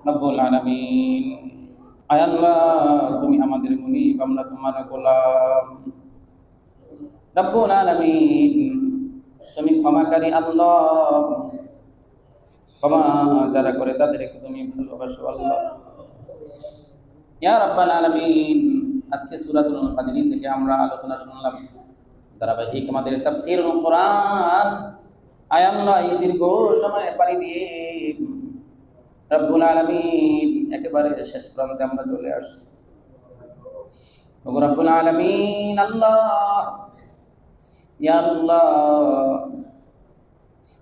রব্বুল আলামিন। আয় আল্লাহ, তুমি আমাদের মুনিব, আমরা তোমার গোলাম। রব্বুল আলামিন, তুমি ক্ষমাকারী আল্লাহ। ক্ষমা যারা করে তাদেরকে তুমি ভালোবাসো আল্লাহ। ইয়া রাব্বাল আলামিন, আজকে সূরাতুল ফাজর থেকে আমরা আলোচনা শুনলাম, ধারাবাহিক আমাদের তাফসীরুল কোরআন। আয় আল্লাহ, এই দীর্ঘ সময় পাড়ি দিয়ে রব্বুল আলামিন একেবারে শেষ প্রান্তে আমরা চলে আসছি। ওগো রব্বুল আলামিন আল্লাহ, ইয়া আল্লাহ,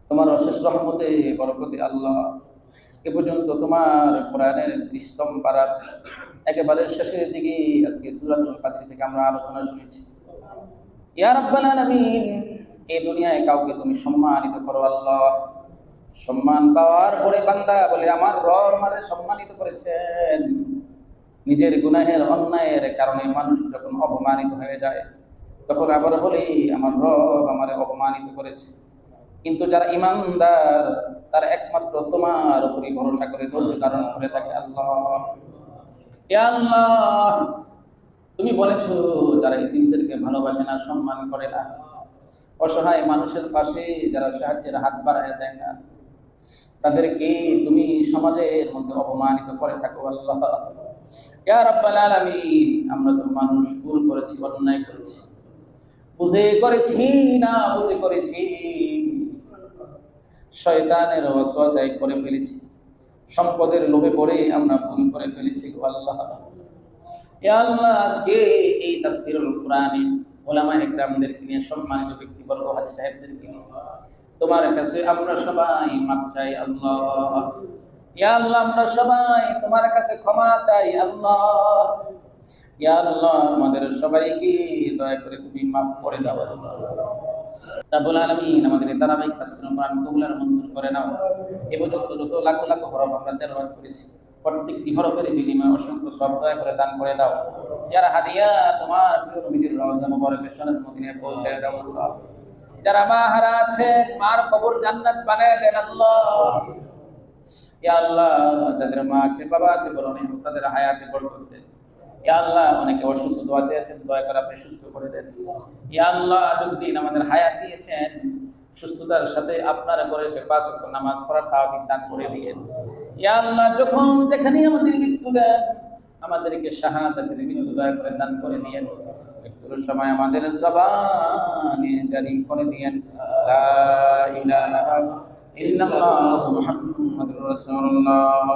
তোমার অশেষ রহমতে বরকতে আল্লাহ এ পর্যন্ত তোমার কোরআনের 30তম পারার একেবারে শেষের দিকে আজকে সূরাতুল ফাজর থেকে আমরা আলোচনা শুনেছি। ইয়া রাব্বাল আলামিন, এই দুনিয়ায় কাউকে তুমি সম্মানিত করো আল্লাহ। সম্মান পাওয়ার পরে বান্দা বলে আমার রব আমারে সম্মানিত করেছেন। নিজের গুনাহের অন্যায়ের কারণে মানুষ যখন অপমানিত হয়ে যায় তখন আবার বলে আমার রব আমারে অপমানিত করেছে। কিন্তু যারা ঈমানদার তারা একমাত্র তোমার উপরই ভরসা করে ধৈর্য ধারণ করে থাকে আল্লাহ। ইয়া আল্লাহ, তুমি বলেছো যারা এতিমদেরকে ভালোবাসে না, সম্মান করে না, অসহায় মানুষের পাশে যারা সাহায্যের হাত বাড়ায় দেয় না, তাদেরকে তুমি সমাজের মধ্যে অপমানিত করে থাকো আল্লাহ। ইয়া রাব্বাল আলামিন, আমরা তো মানুষ, ভুল করেছি, অন্যায় করেছি, বুঝে করেছি না বুঝে করেছি, শয়তানের ওয়াসওয়াসায় করে ফেলেছি, সম্পদের লোভে পড়ে আমরা ভুল করে ফেলেছি গো আল্লাহ। ইয়া আল্লাহ, আজকে এই তাফসীরুল কোরআনে উলামায়ে ইকরামদেরকে নিয়ে, সম্মানিত ব্যক্তিবর্গ, হাজী সাহেবদেরকে নিয়ে তোমার কাছে আমরা সবাই মাপ চাই আল্লাহ। ইয়া আল্লাহ, আমরা সবাই তোমার কাছে ক্ষমা চাই আল্লাহ। ইয়া আল্লাহ, আমাদের সবাইকে দয়া করে তুমি মাফ করে দাও আল্লাহ। রব্বুল আলামিন, আমাদের এই ধারাবাহিক তাফসীরুল কোরআন কবুল আর মঞ্জুর করে নাও। এ পর্যন্ত যত লাখ লাখ হরফ আমরা তেলাওয়াত করেছি, প্রত্যেকটি হরফের বিনিময়ে অসংখ্য সওয়াব দয়া করে দান করে দাও। যারা হাদিয়া তোমার প্রিয় নবীর রওজা মুবারকের সনদ মদিনায় পৌঁছে দাও আল্লাহ। যারা মা হারা আছেন, মার কবর জান্নাত বানায় দেন আল্লাহ। ইয়া আল্লাহ, যাদের মা আছে, বাবা আছে, বড় নেই, তাদের হায়াতে বরকত দেন। ইয়া আল্লাহ, অনেকে অসুস্থ দোয়াতে আছেন, দয়া করে আপনি সুস্থ করে দেন। ইয়া আল্লাহ, যতদিন আমাদের হায়াত দিয়েছেন, সুস্থতার সাথে আপনার করে সে 5 ওয়াক্ত নামাজ পড়ার তৌফিক দান করে দিয়েন। ইয়া আল্লাহ, যখন যেখানে আমাদের মৃত্যু দেন, আমাদেরকে শাহাদাতের মৃত্যু দয়া করে দান করে দিয়েন। মৃত্যুর সময় আমাদের জবানে জারি করে দিয়েন লা ইলাহা ইল্লাল্লাহু মুহাম্মাদুর রাসূলুল্লাহ।